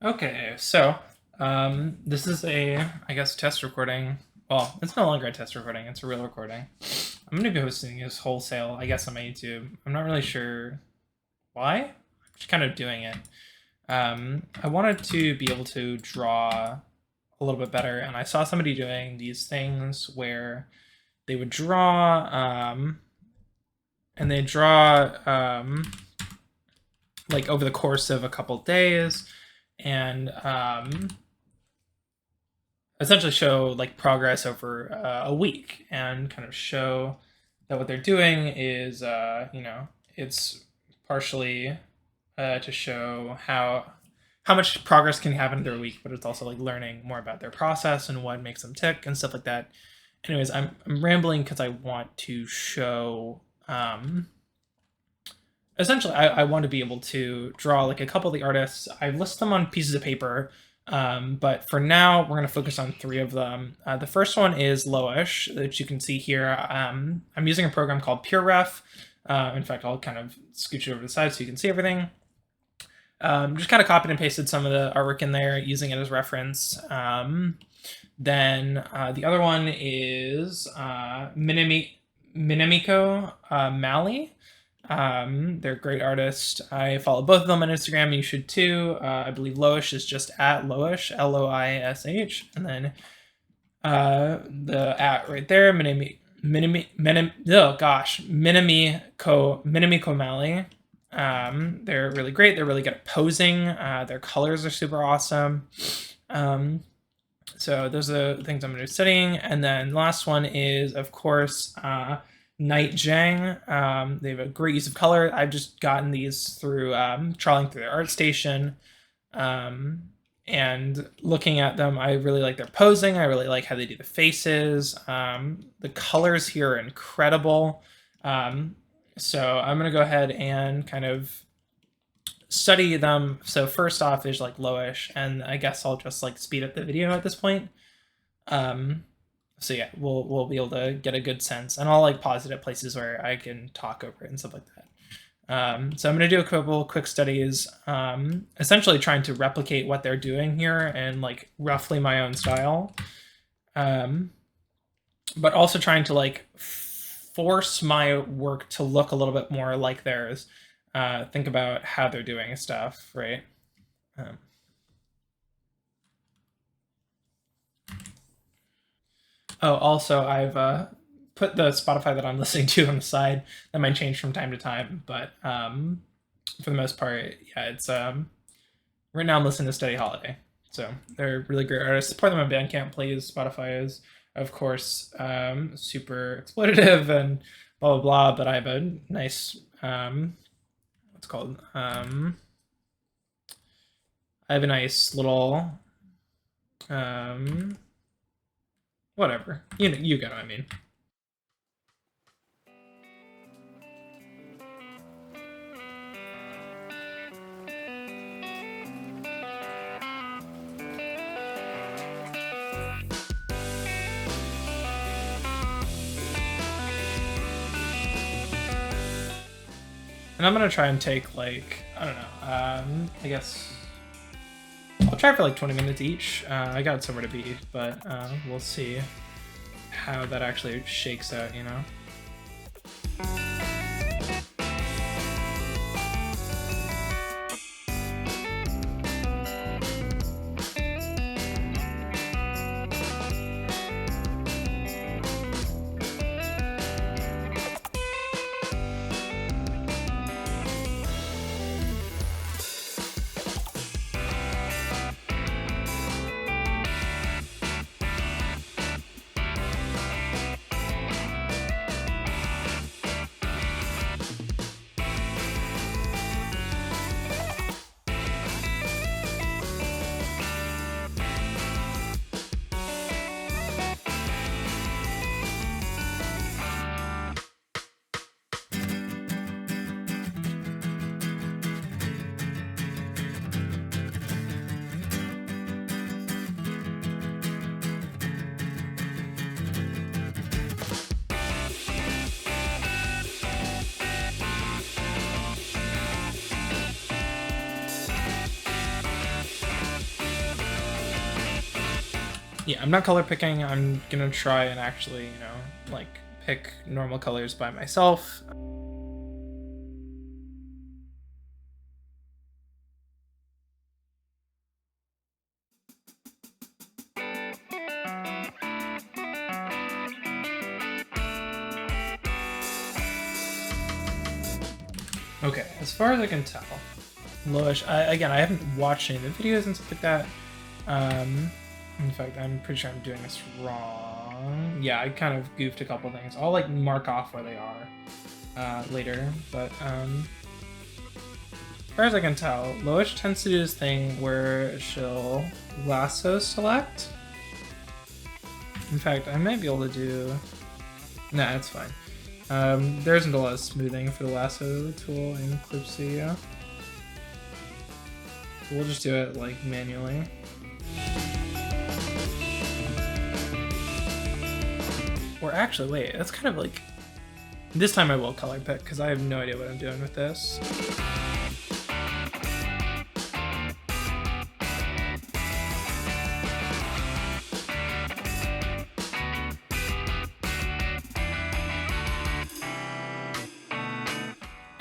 Okay, so this is I guess, test recording. Well, it's no longer a test recording, it's a real recording. I'm gonna be hosting this wholesale, I guess, on my YouTube. I'm not really sure why. I'm just kind of doing it. I wanted to be able to draw a little bit better, and I saw somebody doing these things where they would draw, and they draw like over the course of a couple days, and essentially show like progress over a week, and kind of show that what they're doing is it's partially to show how much progress can happen through a week, but it's also like learning more about their process and what makes them tick and stuff like that. Anyways, I'm rambling because I want to show essentially I want to be able to draw like a couple of the artists. I list them on pieces of paper, but for now we're going to focus on three of them. The first one is Lowish, that you can see here. I'm using a program called PureRef. In fact, I'll kind of scooch it over to the side so you can see everything. Just kind of copied and pasted some of the artwork in there, using it as reference. Then the other one is Minamiko Mali. They're a great artist. I follow both of them on Instagram. You should too. I believe Lowish is just at Lowish, Loish, and then the at right there, Minamiko Mali. They're really great. They're really good at posing. Their colors are super awesome. So those are the things I'm going to be studying. And then last one is, of course, Night Zhang. They have a great use of color. I've just gotten these through trialing through their ArtStation. And looking at them, I really like their posing. I really like how they do the faces. The colors here are incredible. So I'm going to go ahead and kind of study them. So first off is like Lowish, and I guess I'll just like speed up the video at this point. So yeah, we'll be able to get a good sense, and I'll like pause it at places where I can talk over it and stuff like that. So I'm going to do a couple quick studies, essentially trying to replicate what they're doing here and like roughly my own style, but also trying to like force my work to look a little bit more like theirs. Think about how they're doing stuff, right? Oh, also, I've put the Spotify that I'm listening to on the side. That might change from time to time, but for the most part, yeah, it's right now I'm listening to Steady Holiday. So they're really great artists. Support them on Bandcamp, please. Spotify is, of course, super exploitative and blah blah blah. But I have a nice what's it called I have a nice little whatever, you get what I mean. And I'm gonna try and take like, I don't know, I guess I'll try for like 20 minutes each. I got somewhere to be, but we'll see how that actually shakes out, you know? yeah, I'm not color picking. I'm gonna try and actually, you know, like pick normal colors by myself. Okay, as far as I can tell, Loish, again, I haven't watched any of the videos and stuff like that. In fact, I'm pretty sure I'm doing this wrong. Yeah, I kind of goofed a couple things. I'll like mark off where they are later, but as far as I can tell, Loish tends to do this thing where she'll lasso select. In fact, I might be able to do... Nah, it's fine. There isn't a lot of smoothing for the lasso tool in Clipsy. We'll just do it like manually. Or actually, wait, that's kind of like... This time I will color pick because I have no idea what I'm doing with this.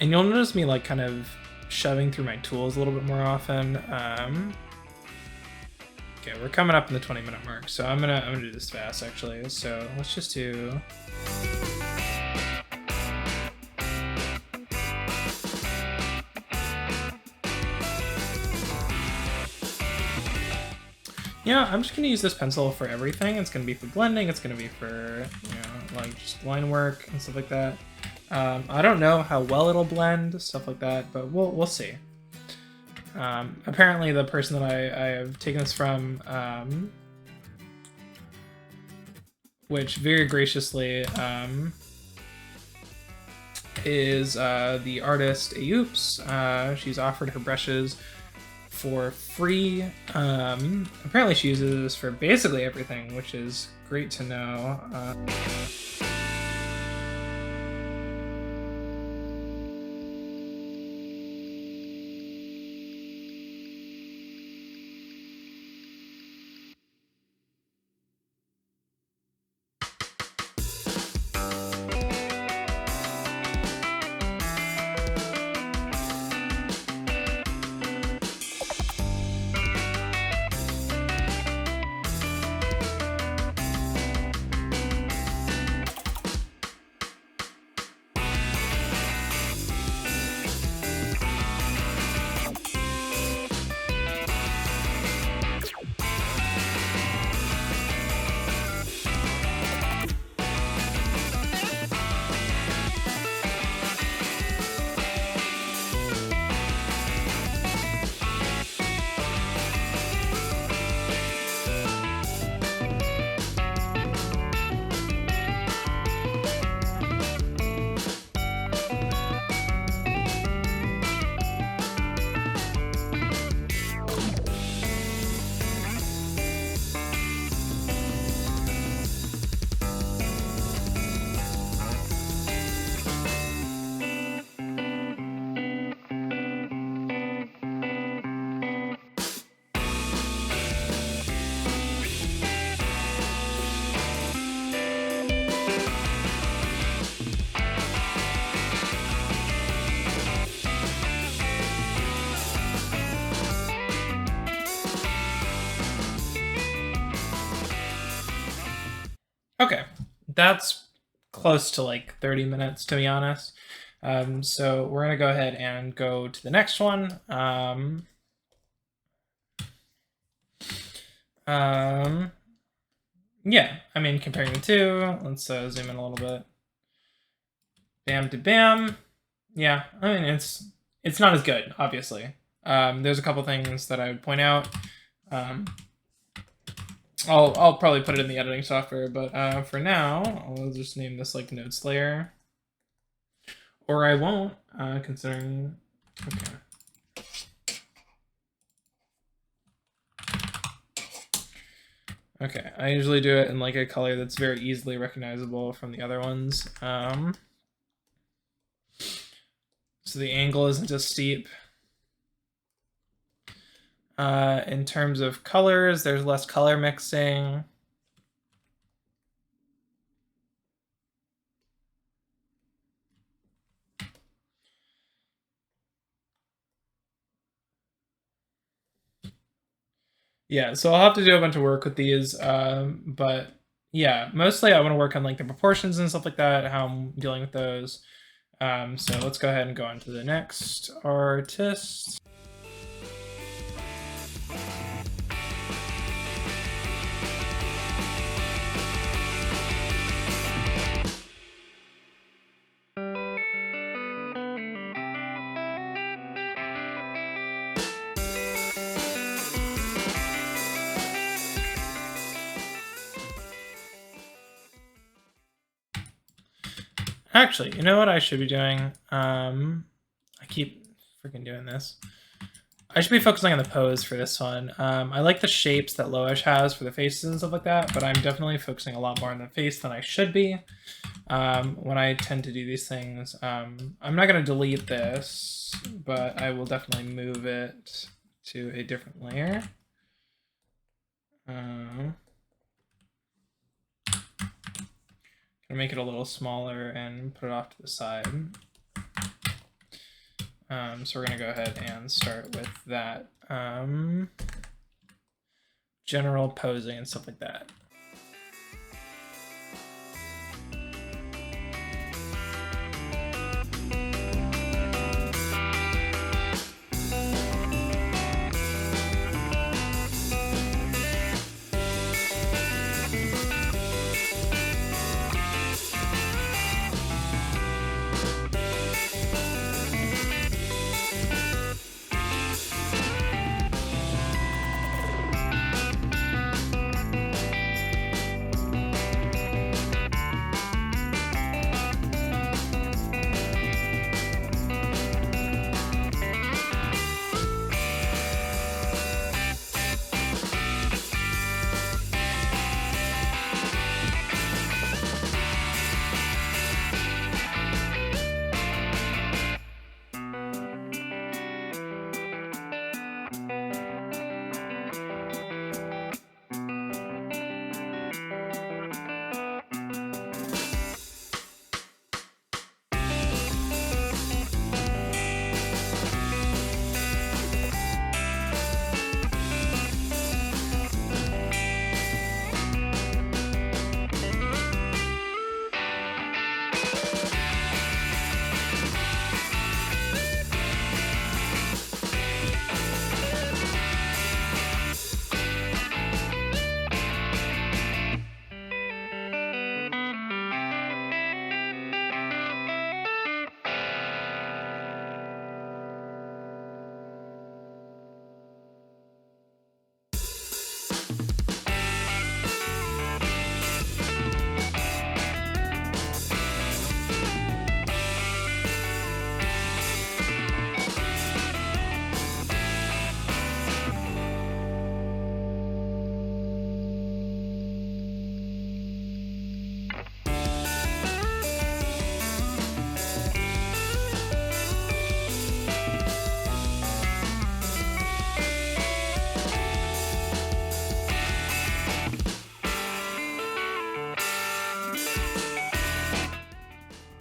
And you'll notice me like kind of shoving through my tools a little bit more often. Okay, we're coming up in the 20-minute mark, so I'm gonna do this fast actually. So let's just do. Yeah, I'm just gonna use this pencil for everything. It's gonna be for blending. It's gonna be for, you know, like just line work and stuff like that. I don't know how well it'll blend, stuff like that, but we'll see. Apparently the person that I have taken this from, which very graciously is the artist Ayoops. She's offered her brushes for free. Apparently she uses this for basically everything, which is great to know. Okay, that's close to like 30 minutes to be honest. So we're gonna go ahead and go to the next one. Yeah, I mean, comparing the two, let's zoom in a little bit. Bam to bam. Yeah, I mean, it's not as good, obviously. There's a couple things that I would point out. I'll probably put it in the editing software, but for now, I'll just name this like Node Slayer. Or I won't, considering, okay. Okay, I usually do it in like a color that's very easily recognizable from the other ones. So the angle isn't as steep. In terms of colors, there's less color mixing. Yeah, so I'll have to do a bunch of work with these, but yeah, mostly I want to work on like the proportions and stuff like that, how I'm dealing with those. So let's go ahead and go on to the next artist. Actually, you know what I should be doing? I keep freaking doing this. I should be focusing on the pose for this one. I like the shapes that Loesch has for the faces and stuff like that, but I'm definitely focusing a lot more on the face than I should be when I tend to do these things. I'm not going to delete this, but I will definitely move it to a different layer. Gonna make it a little smaller and put it off to the side. So we're gonna go ahead and start with that general posing and stuff like that.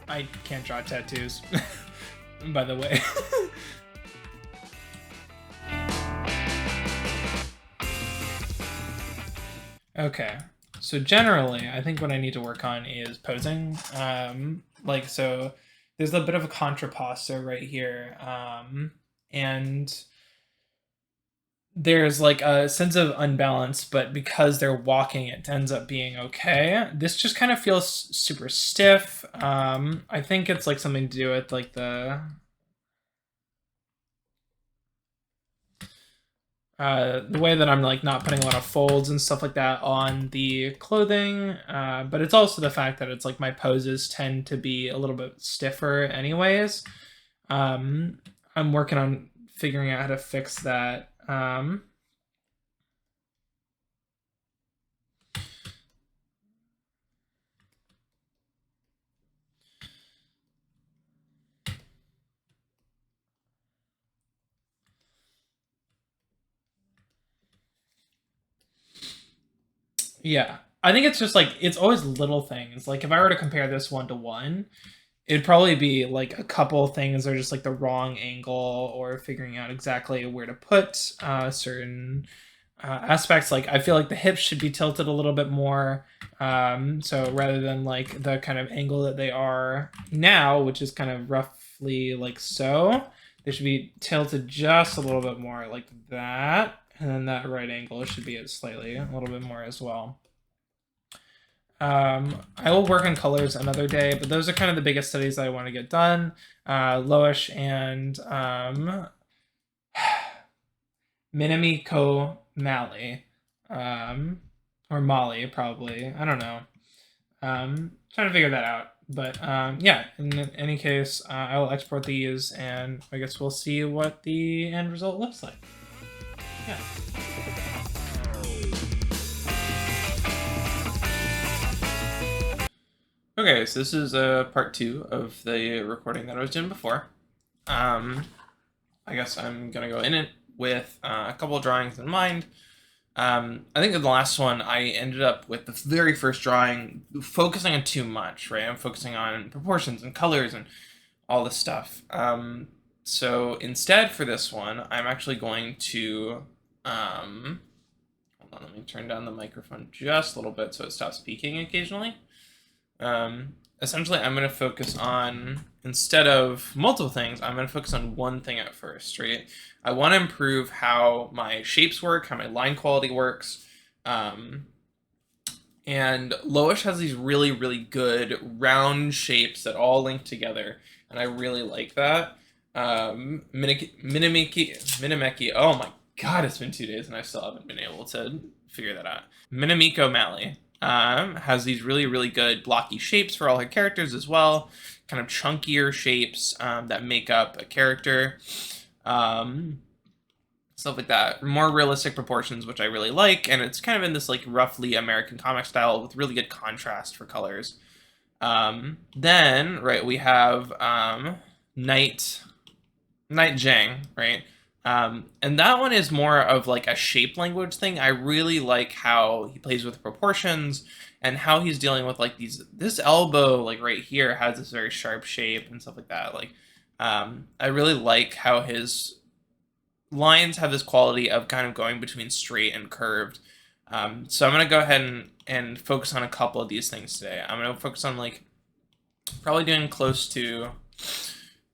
I can't draw tattoos, by the way. Okay, so generally, I think what I need to work on is posing. Like, so there's a bit of a contrapposto right here, and there's like a sense of unbalance, but because they're walking, it ends up being okay. This just kind of feels super stiff. I think it's like something to do with like the way that I'm like not putting a lot of folds and stuff like that on the clothing, but it's also the fact that it's like my poses tend to be a little bit stiffer anyways. I'm working on figuring out how to fix that. Yeah, I think it's just like it's always little things. Like if I were to compare this one to one, it'd probably be like a couple things are just like the wrong angle or figuring out exactly where to put certain aspects. Like I feel like the hips should be tilted a little bit more. So rather than like the kind of angle that they are now, which is kind of roughly like so, they should be tilted just a little bit more like that. And then that right angle should be slightly a little bit more as well. I will work on colors another day, but those are kind of the biggest studies that I want to get done. Loish and Minamiko Mali, or Molly probably. I don't know. Trying to figure that out. But yeah, in any case, I will export these, and I guess we'll see what the end result looks like. Yeah. Okay, so this is part 2 of the recording that I was doing before. I guess I'm gonna go in it with a couple of drawings in mind. I think in the last one, I ended up with the very first drawing focusing on too much, right? I'm focusing on proportions and colors and all this stuff. So instead for this one, I'm actually going to, hold on, let me turn down the microphone just a little bit so it stops speaking occasionally. Essentially, I'm going to focus on, instead of multiple things, I'm going to focus on one thing at first, right? I want to improve how my shapes work, how my line quality works. And Loish has these really, really good round shapes that all link together, and I really like that. Minameki, oh my god, it's been 2 days and I still haven't been able to figure that out. Minamiko Mali has these really, really good blocky shapes for all her characters as well, kind of chunkier shapes that make up a character. Stuff like that. More realistic proportions, which I really like, and it's kind of in this like roughly American comic style with really good contrast for colors. Then, right, we have Night Jang, right? And that one is more of like a shape language thing. I really like how he plays with proportions and how he's dealing with like this elbow, like right here, has this very sharp shape and stuff like that. Like, I really like how his lines have this quality of kind of going between straight and curved. So I'm going to go ahead and focus on a couple of these things today. I'm going to focus on like probably doing close to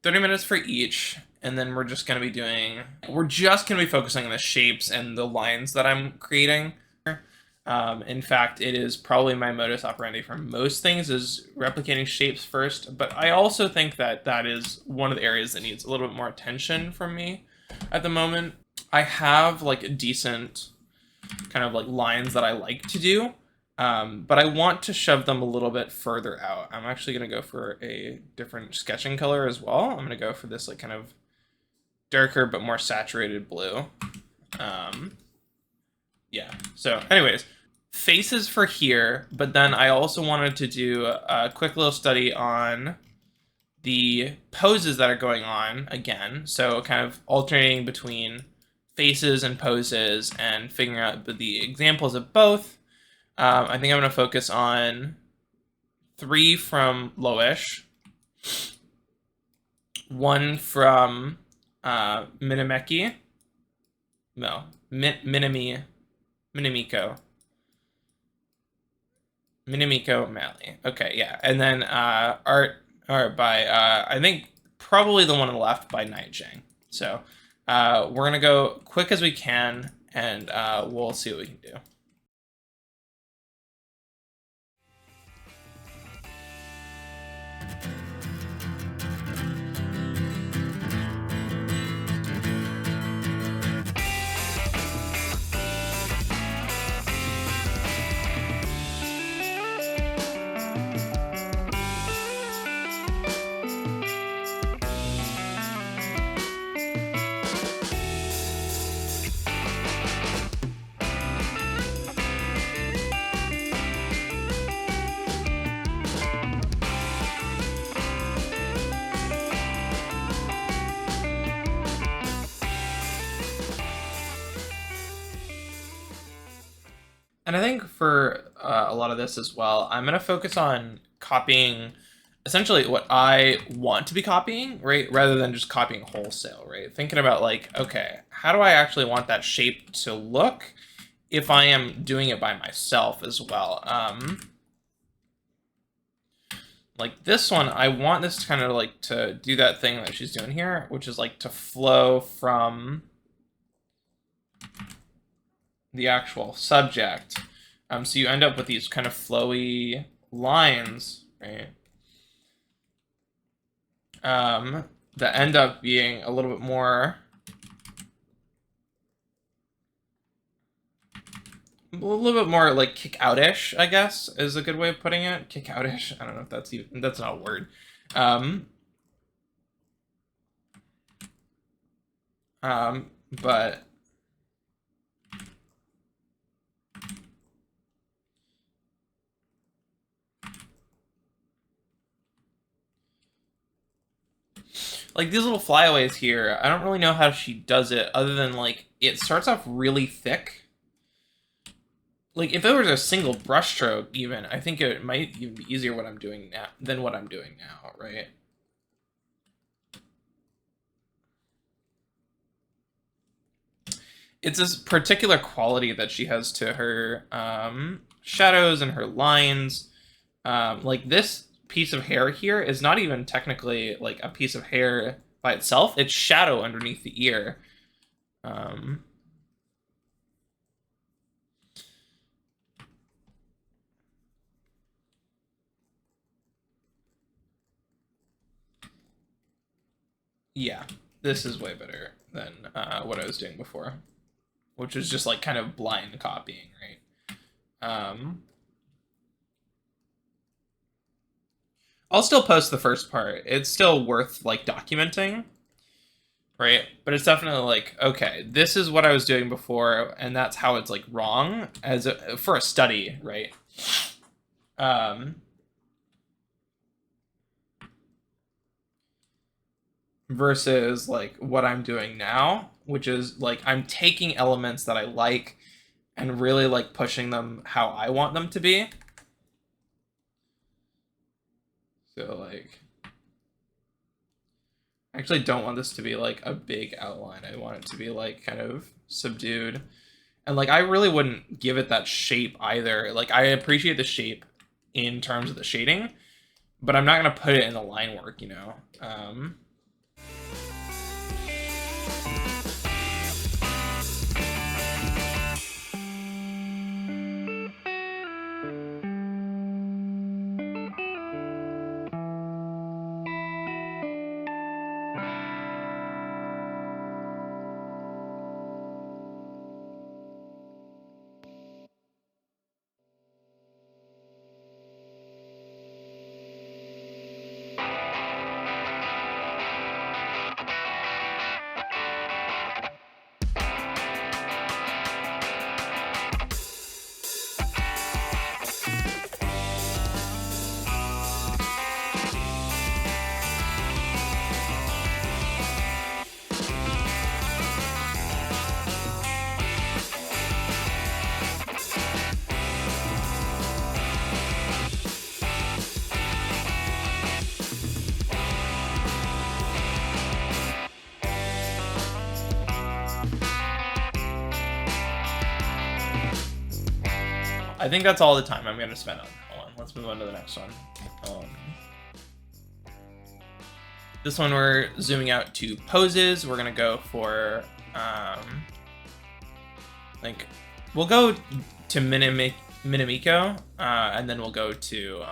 30 minutes for each. And then we're just going to be focusing on the shapes and the lines that I'm creating. In fact, it is probably my modus operandi for most things is replicating shapes first. But I also think that that is one of the areas that needs a little bit more attention from me at the moment. I have like a decent kind of like lines that I like to do. But I want to shove them a little bit further out. I'm actually going to go for a different sketching color as well. I'm going to go for this like kind of darker but more saturated blue. Yeah, so anyways, faces for here, but then I also wanted to do a quick little study on the poses that are going on again. So kind of alternating between faces and poses and figuring out the examples of both. I think I'm going to focus on 3 from Loish, 1 from Minamiko, Minamiko Mali. Okay, yeah, and then art by I think probably the one on the left by Night Jang. So we're gonna go quick as we can, and we'll see what we can do. And I think for a lot of this as well, I'm going to focus on copying essentially what I want to be copying, right? Rather than just copying wholesale, right? Thinking about like, okay, how do I actually want that shape to look? if I am doing it by myself as well. Like this one, I want this to kind of like to do that thing that she's doing here, which is like to flow from the actual subject. So you end up with these kind of flowy lines, right? That end up being a little bit more like kick-out-ish, I guess, is a good way of putting it. Kick-out-ish. I don't know if that's not a word. But like these little flyaways here, I don't really know how she does it other than like it starts off really thick. Like if it was a single brushstroke even, I think it might even be easier what I'm doing now than what I'm doing now, right? It's this particular quality that she has to her shadows and her lines. Like this piece of hair here is not even technically like a piece of hair by itself. It's shadow underneath the ear. Yeah, this is way better than what I was doing before, which was just like kind of blind copying, right? I'll still post the first part. It's still worth like documenting, right? But it's definitely like, okay, this is what I was doing before, and that's how it's like wrong for a study, right? Versus like what I'm doing now, which is like I'm taking elements that I like and really like pushing them how I want them to be. So like, I actually don't want this to be like a big outline. I want it to be like kind of subdued. And like, I really wouldn't give it that shape either. Like, I appreciate the shape in terms of the shading, but I'm not going to put it in the line work, you know? I think that's all the time I'm going to spend on that one. Let's move on to the next one. This one we're zooming out to poses. We're going to go for, like, we'll go to Minamiko, and then we'll go to,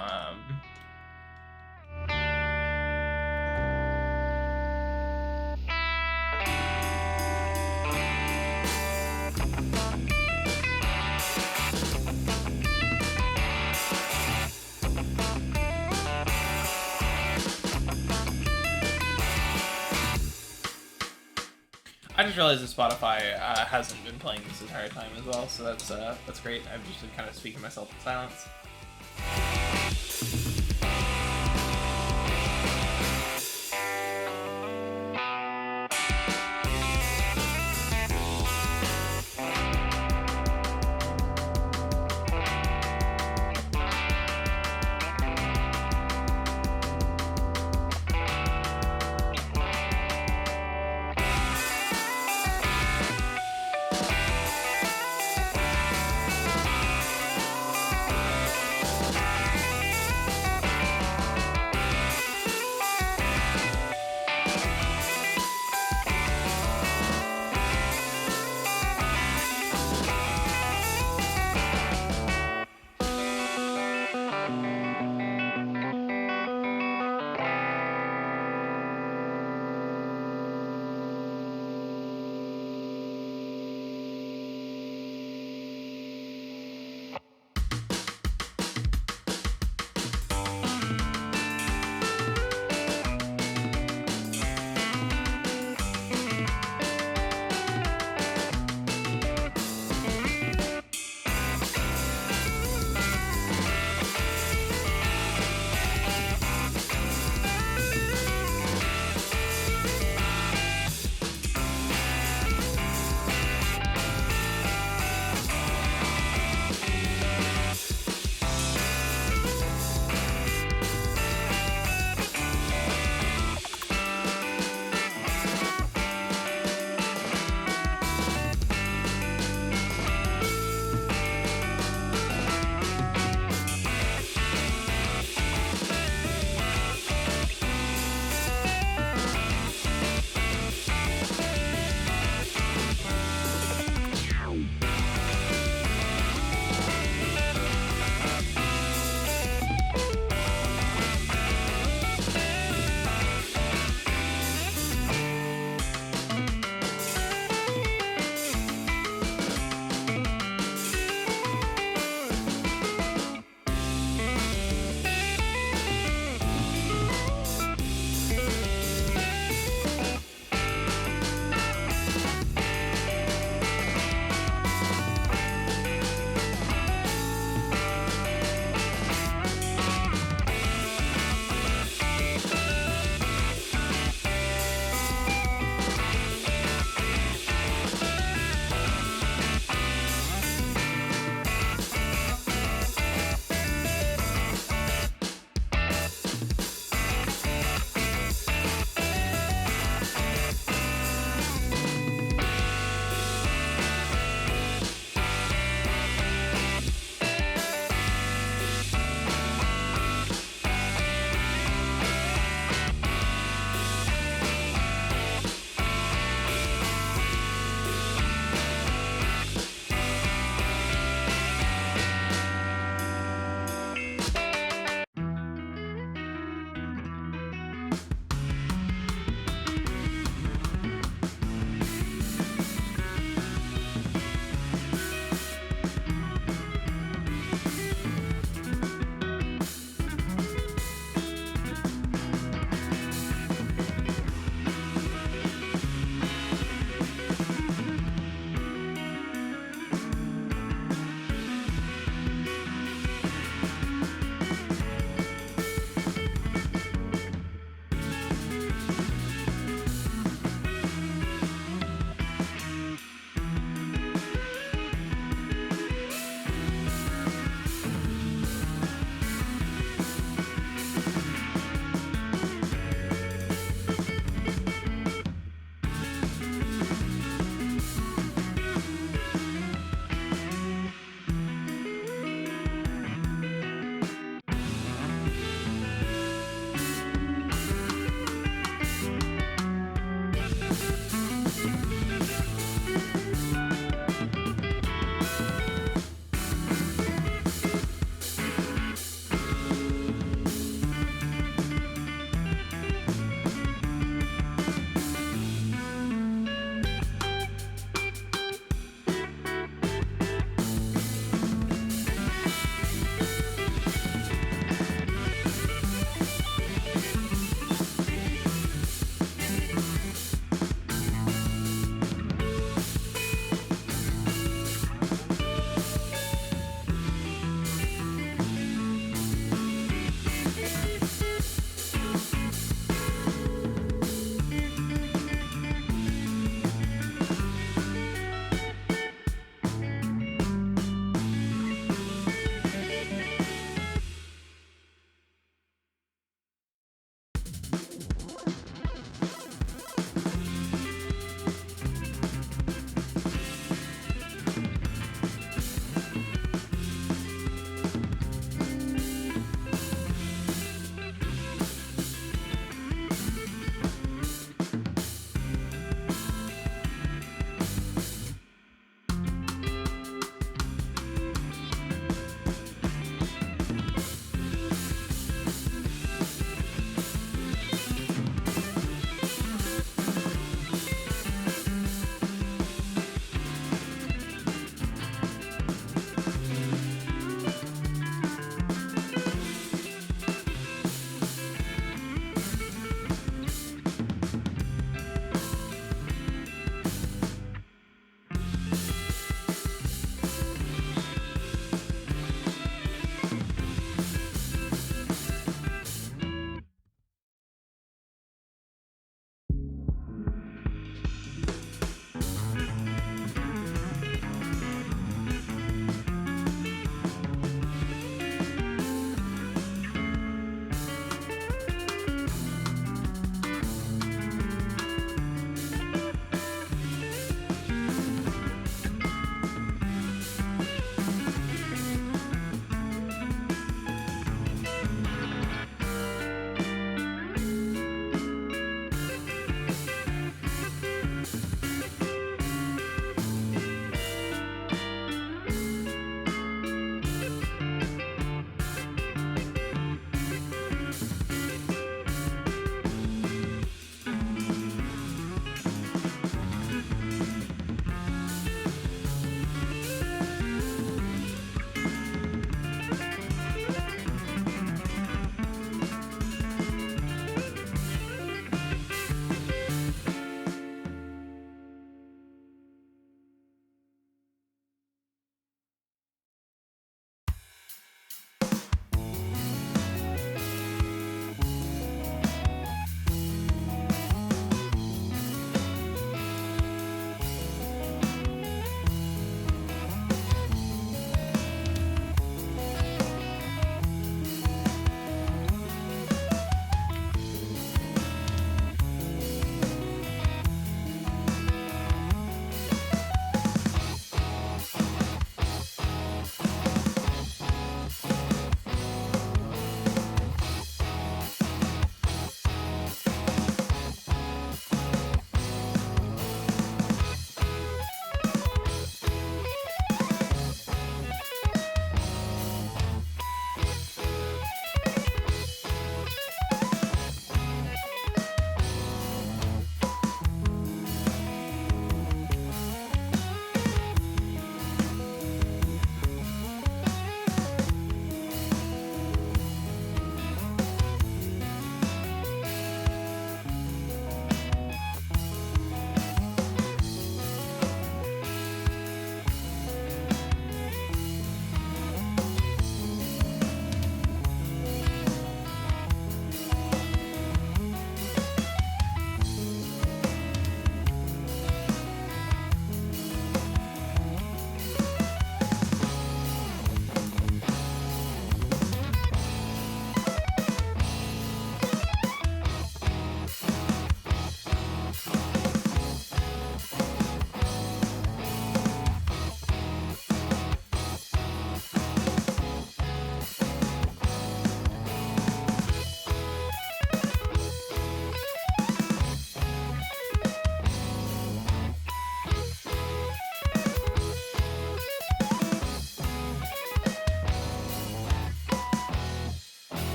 I just realized that Spotify hasn't been playing this entire time as well, so that's great. I've just been kind of speaking myself in silence.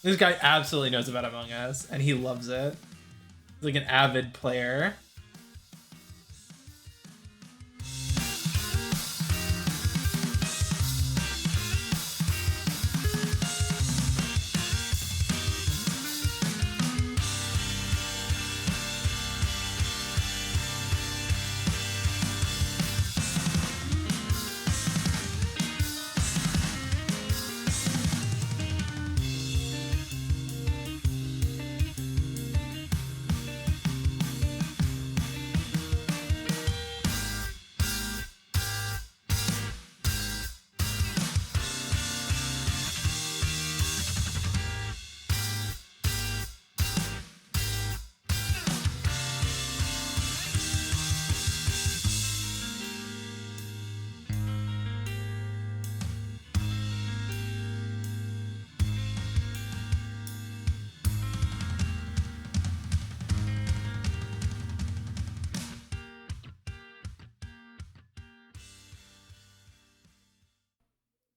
This guy absolutely knows about Among Us, and he loves it. He's like an avid player.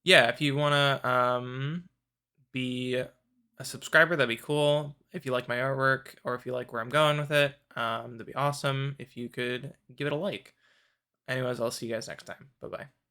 Yeah, if you want to be a subscriber, that'd be cool. If you like my artwork or if you like where I'm going with it, that'd be awesome if you could give it a like. Anyways, I'll see you guys next time. Bye bye.